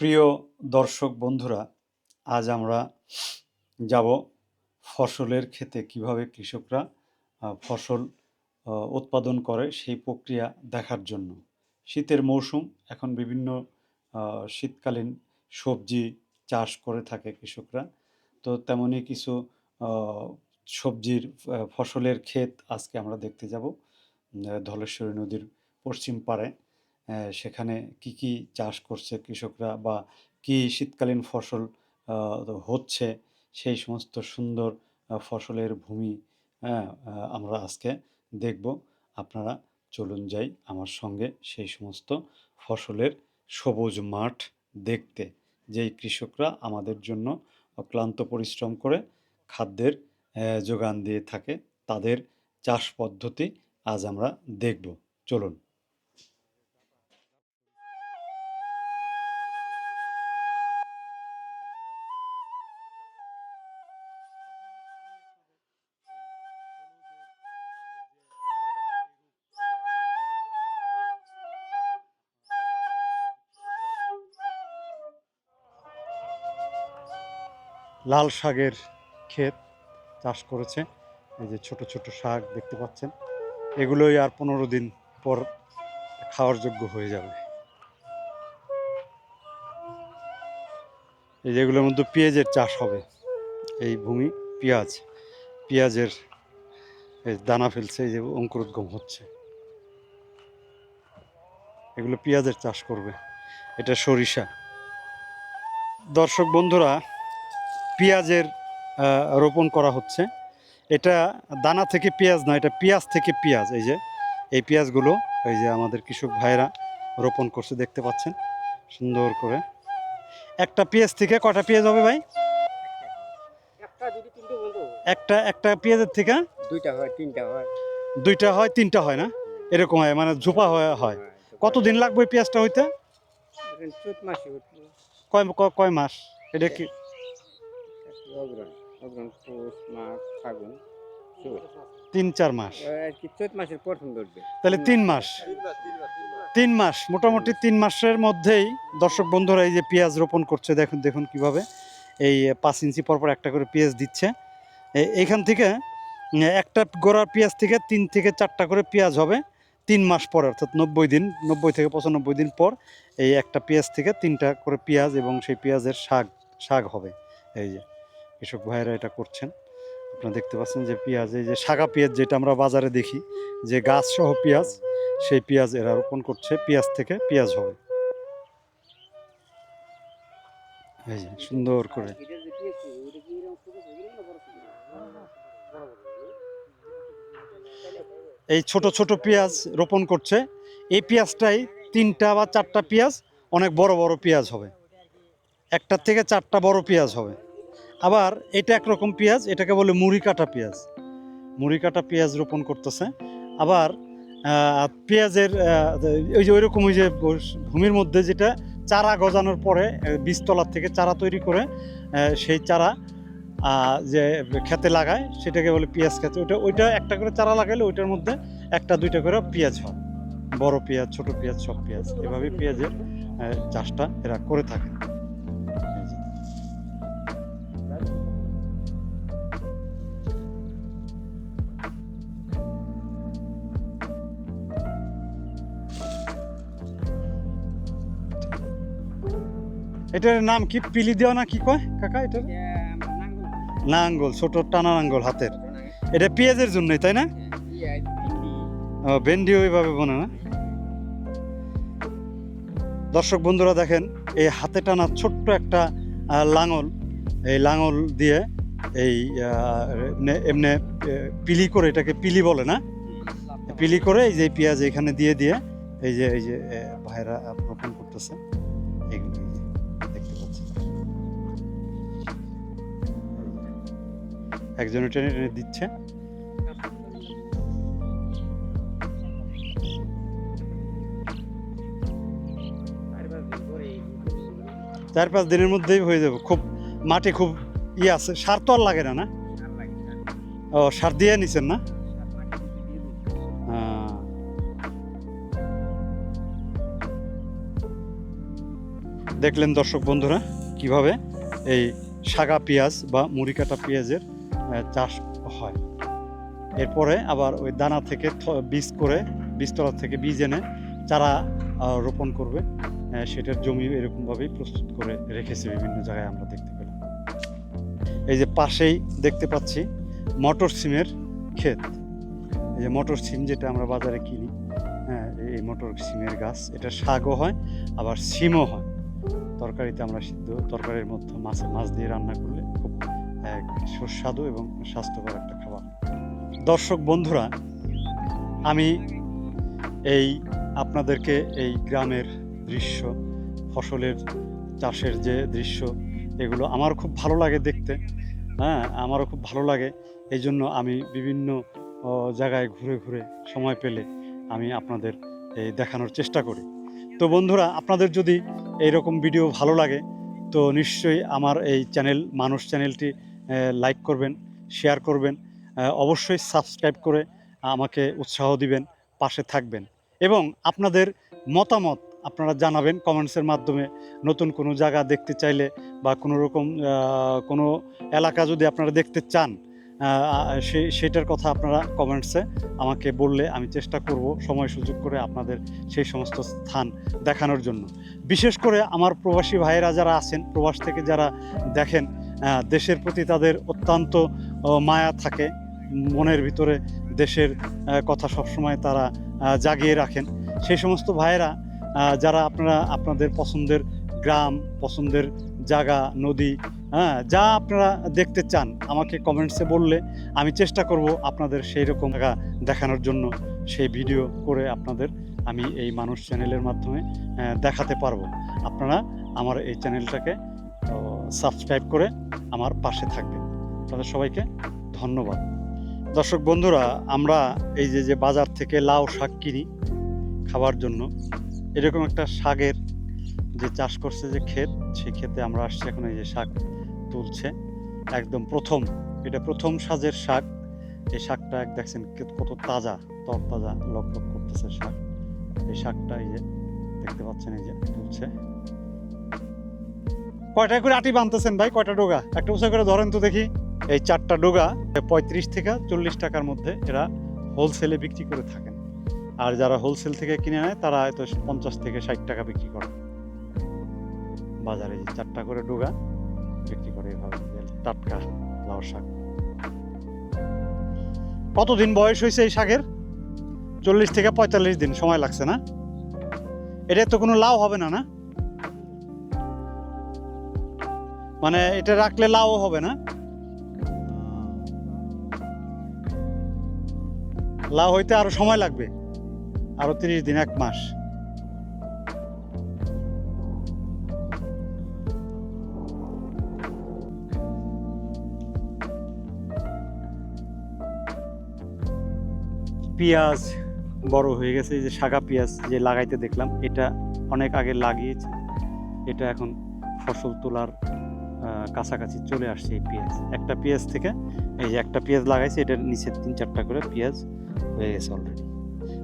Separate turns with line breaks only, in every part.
প্রিয় দর্শক বন্ধুরা, আজ আমরা যাব ফসলের ক্ষেতে কিভাবে কৃষকরা ফসল উৎপাদন করে সেই প্রক্রিয়া দেখার জন্য। শীতের মৌসুম, এখন বিভিন্ন শীতকালীন সবজি চাষ করে থাকে কৃষকরা। তো তেমনই কিছু সবজির ফসলের ক্ষেত আজকে আমরা দেখতে যাব ধলেশ্বরী নদীর পশ্চিম পাড়ে। সেখানে কি কি চাষ করছে কৃষকরা বা কি শীতকালীন ফসল হচ্ছে, সেই সমস্ত সুন্দর ফসলের ভূমি, হ্যাঁ, আমরা আজকে দেখব। আপনারা চলুন যাই আমার সঙ্গে সেই সমস্ত ফসলের সবুজ মাঠ দেখতে, যেই কৃষকরা আমাদের জন্য অক্লান্ত পরিশ্রম করে খাদ্যের যোগান দিয়ে থাকে, তাদের চাষ পদ্ধতি আজ আমরা দেখব। চলুন। লাল শাকের ক্ষেত চাষ করেছে। এই যে ছোট ছোট শাক দেখতে পাচ্ছেন, এগুলোই আর 15 দিন পর খাওয়ার যোগ্য হয়ে যাবে। এই যেগুলোর মধ্যে পেঁয়াজের চাষ হবে। এই ভূমি পেঁয়াজের দানা ফেলছে, এই যে অঙ্কুরোদ্গম হচ্ছে, এগুলো পেঁয়াজের চাষ করবে। এটা সরিষা। দর্শক বন্ধুরা, পেঁয়াজের রোপণ করা হচ্ছে। এটা দানা থেকে পেঁয়াজ না, এটা পেঁয়াজ থেকে পেঁয়াজ। এই যে এই পেঁয়াজগুলো এই যে আমাদের কৃষক ভাইরা রোপণ করছে, দেখতে পাচ্ছেন সুন্দর করে। একটা পেঁয়াজ থেকে কটা পেঁয়াজ হবে ভাই? একটা একটা পেঁয়াজের থেকে দুইটা হয় তিনটা হয় না, এরকম হয়, মানে ঝোপা হয়। কতদিন লাগবে পেঁয়াজটা হইতে? কয় মাস? এটা কি 3-4 মাস? তাহলে 3 মাস। 3 মাস মোটামুটি 3 মাসের মধ্যেই দর্শক বন্ধুরা এই যে পেঁয়াজ রোপণ করছে। দেখুন দেখুন কিভাবে এই 5 ইঞ্চি পরপর একটা করে পেঁয়াজ দিচ্ছে। এইখান থেকে একটা গোড়ার পেঁয়াজ থেকে 3 থেকে 4টা করে পেঁয়াজ হবে 3 মাস পরে, অর্থাৎ 90 থেকে 95 দিন পর এই একটা পেঁয়াজ থেকে 3টা করে পেঁয়াজ, এবং সেই পেঁয়াজের শাক হবে। এই যে কৃষক ভাইয়েরা এটা করছেন। আপনারা দেখতে পাচ্ছেন যে পেঁয়াজ, এই যে শাখা পেঁয়াজ যেটা আমরা বাজারে দেখি, যে গাছ সহ পেঁয়াজ, সেই পেঁয়াজ এরা রোপণ করছে। পেঁয়াজ থেকে পেঁয়াজ হবে। এই যে সুন্দর করে এই ছোট ছোট পেঁয়াজ রোপণ করছে। এই পেঁয়াজটাই 3টা বা 4টা পেঁয়াজ অনেক বড় বড় পেঁয়াজ হবে, 1টার থেকে 4টা বড় পেঁয়াজ হবে। আবার এটা একরকম পেঁয়াজ, এটাকে বলে মুড়ি কাটা পেঁয়াজ। মুড়ি কাটা পেঁয়াজ রোপণ করতেছে। আবার পেঁয়াজের ওই যে ওইরকম ওই যে ভূমির মধ্যে যেটা চারা গজানোর পরে বীজতলার থেকে চারা তৈরি করে সেই চারা যে খেতে লাগায়, সেটাকে বলে পেঁয়াজ খেতে। ওইটা একটা করে চারা লাগাইলে ওইটার মধ্যে 1-2টা করে পেঁয়াজ হয়, বড় পেঁয়াজ ছোট পেঁয়াজ সব পেঁয়াজ। এভাবে পেঁয়াজের চাষটা এরা করে থাকে। এটার নাম কি? পিলি দেওয়া না কি কয় কাকা? এটার নাঙ্গল, ছোট টানা নাঙ্গল হাতের। এটা পেঁয়াজের জন্যই, তাই না? ভেন্ডি ওইভাবে বনে না। দর্শক বন্ধুরা দেখেন, এই হাতে টানা ছোট্ট একটা লাঙল, এই লাঙল দিয়ে এই এমনি পিলি করে, এটাকে পিলি বলে না, পিলি করে এই যে পেঁয়াজ এখানে দিয়ে দিয়ে এই যে ভাইরা রোপণ করতেছে। এগুলো দেখতে পাচ্ছেন, একজনে টেনে টেনে দিচ্ছে। 4-5 দিনের মধ্যেই হয়ে যাবে। খুব মাটি খুব আছে, সার তো আর লাগে না, না? ও, সার দিয়ে নিছেন না? দেখলেন দর্শক বন্ধুরা কিভাবে এই সাগা পেঁয়াজ বা মুড়ি কাটা পেঁয়াজের চাষ হয়। এরপরে আবার ওই দানা থেকে বীজ করে বীজতলা থেকে বীজ এনে চারা রোপণ করবে, সেটার জমি এরকমভাবেই প্রস্তুত করে রেখেছে বিভিন্ন জায়গায় আমরা দেখতে পেলাম। এই যে পাশেই দেখতে পাচ্ছি মটর সিমের ক্ষেত। এই যে মটর সিম যেটা আমরা বাজারে কিনি, হ্যাঁ এই মটর সিমের গাছ, এটা শাকও হয় আবার সিমও হয়। তরকারিতে আমরা সিদ্ধ তরকারির মধ্যে মাছ দিয়ে রান্না করলে খুব সুস্বাদু এবং স্বাস্থ্যকর একটা খাবার। দর্শক বন্ধুরা, আমি এই আপনাদেরকে এই গ্রামের দৃশ্য, ফসলের চাষের যে দৃশ্য, এগুলো আমার খুব ভালো লাগে দেখতে। হ্যাঁ, আমারও খুব ভালো লাগে। এই জন্য আমি বিভিন্ন জায়গায় ঘুরে ঘুরে সময় পেলে আমি আপনাদের দেখানোর চেষ্টা করি। তো বন্ধুরা, আপনাদের যদি এইরকম ভিডিও ভালো লাগে তো নিশ্চয়ই আমার এই মানুষ চ্যানেলটি লাইক করবেন, শেয়ার করবেন, অবশ্যই সাবস্ক্রাইব করে আমাকে উৎসাহ দিবেন, পাশে থাকবেন এবং আপনাদের মতামত আপনারা জানাবেন কমেন্টসের মাধ্যমে। নতুন কোনো জায়গা দেখতে চাইলে বা কোনো রকম কোনো এলাকা যদি আপনারা দেখতে চান, সেটার কথা আপনারা কমেন্টসে আমাকে বললে আমি চেষ্টা করব সময় সুযোগ করে আপনাদের সেই সমস্ত স্থান দেখানোর জন্য। বিশেষ করে আমার প্রবাসী ভাইয়েরা যারা আছেন, প্রবাস থেকে যারা দেখেন, দেশের প্রতি তাদের অত্যন্ত মায়া থাকে, মনের ভিতরে দেশের কথা সবসময় তারা জাগিয়ে রাখেন। সেই সমস্ত ভাইয়েরা যারা আপনারা আপনাদের পছন্দের গ্রাম, পছন্দের জায়গা, নদী, হ্যাঁ যা আপনারা দেখতে চান আমাকে কমেন্টসে বললে আমি চেষ্টা করব আপনাদের সেই রকম জায়গা দেখানোর জন্য। সেই ভিডিও করে আপনাদের আমি এই মানুষ চ্যানেলের মাধ্যমে দেখাতে পারবো। আপনারা আমার এই চ্যানেলটাকে সাবস্ক্রাইব করে আমার পাশে থাকবেন। তাদের সবাইকে ধন্যবাদ। দর্শক বন্ধুরা, আমরা এই যে বাজার থেকে লাউ শাক কিনি খাবার জন্য, এরকম একটা শাকের যে চাষ করছে যে ক্ষেত, সেই ক্ষেতে আমরা আসছি এখন। এই যে শাক তুলছে, একদম এটা প্রথম সাজের শাক। এই শাকটা দেখছেন কত তাজা, তরতাজা, লকলক করতেছে শাক। এই শাকটা এই যে দেখতে পাচ্ছেন, এই যে তুলছে। কয়টা করে আটি বানতেছেন ভাই? কয়টা ডোগা একটা উঁচা করে ধরেন তো দেখি। এই 4টা ডোগা 35 থেকে 40 টাকার মধ্যে এরা হোলসেলে বিক্রি করে থাকেন। আর যারা হোলসেল থেকে কিনে নেয় তারা হয়তো 50 থেকে 60 টাকা বিক্রি করে বাজারে। 4টা করে ডোগা বিক্রি করে এভাবে টাটকা লাউ শাক। কতদিন বয়স হয়েছে এই শাকের? 40 থেকে 45 দিন সময় লাগছে না? এটা তো কোনো লাউ হবে না, না মানে এটা রাখলে লাউ হবে না? লাউ হইতে আরো সময় লাগবে, আরো 30 দিন, 1 মাস। পেঁয়াজ বড় হয়ে গেছে। এই যে সাগা পেঁয়াজ যে লাগাইতে দেখলাম, এটা অনেক আগে লাগিয়েছে, এটা এখন ফসল তোলার কাছাকাছি চলে আসছে। এই পেঁয়াজ, একটা পেঁয়াজ থেকে এই যে একটা পেঁয়াজ লাগাইছে, এটার নিচে 3-4টা করে পেঁয়াজ হয়ে গেছে অলরেডি।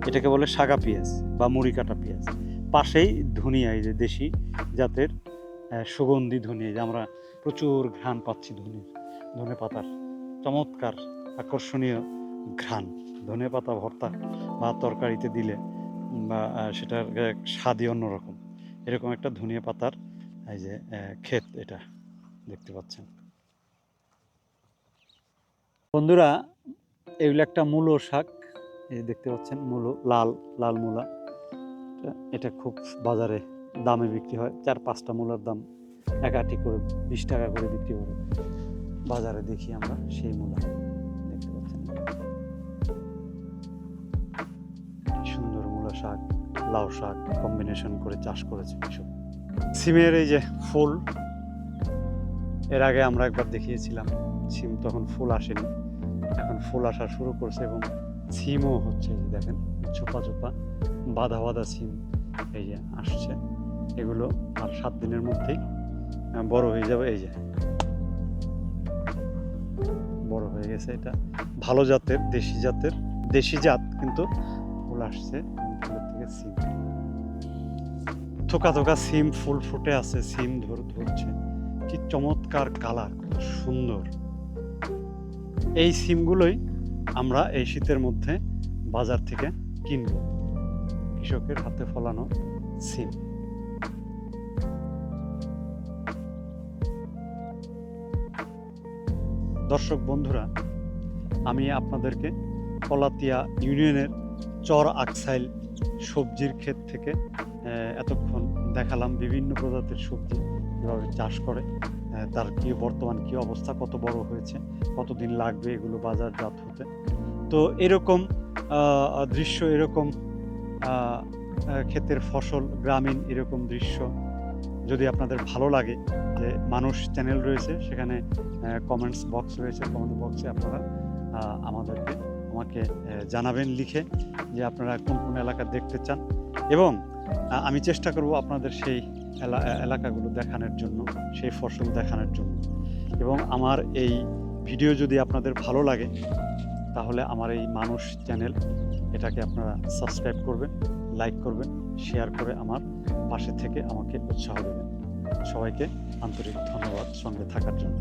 এটাকে বলে সাগা পেঁয়াজ বা মুড়ি কাটা পেঁয়াজ। পাশেই ধনিয়া, এই যে দেশি জাতের সুগন্ধি ধনিয়া, যে আমরা প্রচুর ঘ্রাণ পাচ্ছি ধনে পাতার, চমৎকার আকর্ষণীয় ঘ্রাণ। ধনে পাতা ভর্তা বা তরকারিতে দিলে বা সেটার স্বাদই অন্যরকম। এরকম একটা ধনিয়া পাতার এই যে ক্ষেত এটা দেখতে পাচ্ছেন বন্ধুরা। এগুলো একটা মূলো শাক, এই দেখতে পাচ্ছেন মূলো, লাল মূলা। এটা খুব বাজারে দামে বিক্রি হয়। 4-5টা মূলার দাম 1 আটি করে 20 টাকা করে বিক্রি করে বাজারে দেখি আমরা। সেই মূলা দেখতে পাচ্ছেন, সুন্দর মূলা শাক, লাউ শাক কম্বিনেশন করে চাষ করেছে কৃষক। সিমের এই যে ফুল, এর আগে আমরা একবার দেখিয়েছিলাম। সিম তখন ফুল আসেনি, এখন ফুল আসা শুরু করছে এবং সিমও হচ্ছে। এই যে দেখেন, ছোপা বাঁধা সিম এই যে আসছে। এগুলো আর 7 দিনের মধ্যেই বড় হয়ে যাবে। এই যে বড় হয়ে গেছে। এটা ভালো জাতের, দেশি জাত, কিন্তু ফুল আসছে ফুলের থেকে সিম। তো থোকা থোকা সিম ফুল ফুটে আছে, সিম ধরছে, কি চমৎকার কালার, সুন্দর। এই সিমগুলোই আমরা এই শীতের মধ্যে বাজার থেকে কিনব, কৃষকের হাতে ফলানো সিম। দর্শক বন্ধুরা, আমি আপনাদেরকে কলাতিয়া ইউনিয়নের চর আকসাইল সবজির ক্ষেত থেকে এতক্ষণ দেখালাম বিভিন্ন প্রজাতির সবজি কীভাবে চাষ করে, তার কি বর্তমান কি অবস্থা, কত বড় হয়েছে, কতদিন লাগবে এগুলো বাজারজাত হতে। তো এরকম দৃশ্য, এরকম ক্ষেতের ফসল, গ্রামীণ এরকম দৃশ্য যদি আপনাদের ভালো লাগে, যে মানুষ চ্যানেল রয়েছে, সেখানে কমেন্টস বক্স রয়েছে, কমেন্ট বক্সে আপনারা আমাকে জানাবেন লিখে যে আপনারা কোন কোন এলাকা দেখতে চান, এবং আমি চেষ্টা করব আপনাদের সেই এলাকাগুলো দেখানোর জন্য, সেই ফসল দেখানোর জন্য। এবং আমার এই ভিডিও যদি আপনাদের ভালো লাগে, তাহলে আমার এই মানুষ চ্যানেল, এটাকে আপনারা সাবস্ক্রাইব করবেন, লাইক করবেন, শেয়ার করে আমার পাশে থেকে আমাকে উৎসাহ দেবেন। সবাইকে আন্তরিক ধন্যবাদ সঙ্গে থাকার জন্য।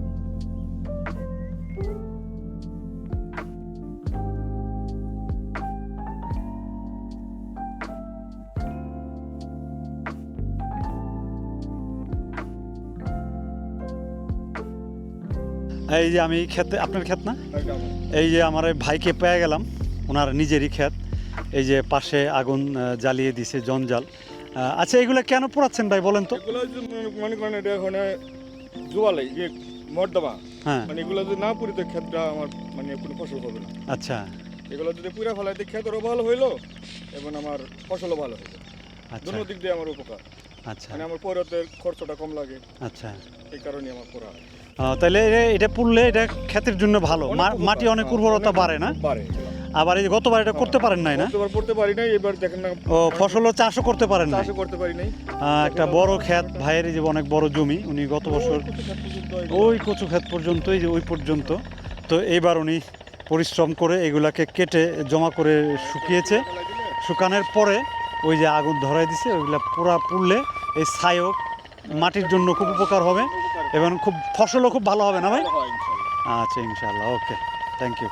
এই যে আমি খেতে, আপনার ক্ষেত না, এই যে আমার এই ভাইকে পেয়ে গেলাম, ওনার নিজেরই ক্ষেত। এই যে পাশে আগুন জ্বালিয়ে দিছে, জঞ্জাল। আচ্ছা, এগুলো কেন পোড়াচ্ছেন ভাই বলেন তো?
মনে করেন এটা ওখানে জোয়ালে যে মর্দমা,
হ্যাঁ,
মানে এগুলো যদি না পুরিতে ক্ষেতটা আমার মানে কোনো ফসল হবে না।
আচ্ছা,
এগুলো যদি পুরা ফেলাইতে ক্ষেতেরও ভালো হইলো এবং আমার ফসলও ভালো হইলো,
আচ্ছা,
দুটো দিক দিয়ে আমার উপকার।
আচ্ছা,
মানে আমার পরিবর্তের খরচটা কম লাগে,
আচ্ছা।
এই কারণে আমার করা।
তাহলে এটা পুড়লে এটা ক্ষেতের জন্য ভালো, মাটি অনেক উর্বরতা বাড়ে না?
বাড়ে।
আবার এই যে গতবার এটা করতে পারেন নাই না?
গতবার করতে পারি নাই, এবার দেখেন না।
ও, ফসলও চাষও করতে পারেন না?
চাষও করতে পারি নাই।
একটা বড় ক্ষেত, ভাইয়ের যে অনেক বড় জমি, উনি গত বছর ওই কচু ক্ষেত পর্যন্ত, এই যে ওই পর্যন্ত, তো এইবার উনি পরিশ্রম করে এগুলাকে কেটে জমা করে শুকিয়েছে। শুকানোর পরে ওই যে আগুন ধরাই দিছে, ওইগুলা পুরা পুড়লে এই ছাইও মাটির জন্য খুব উপকার হবে এবং খুব ফসলও খুব ভালো হবে না ভাই? আচ্ছা, ইনশাআল্লাহ। ওকে, থ্যাংক ইউ।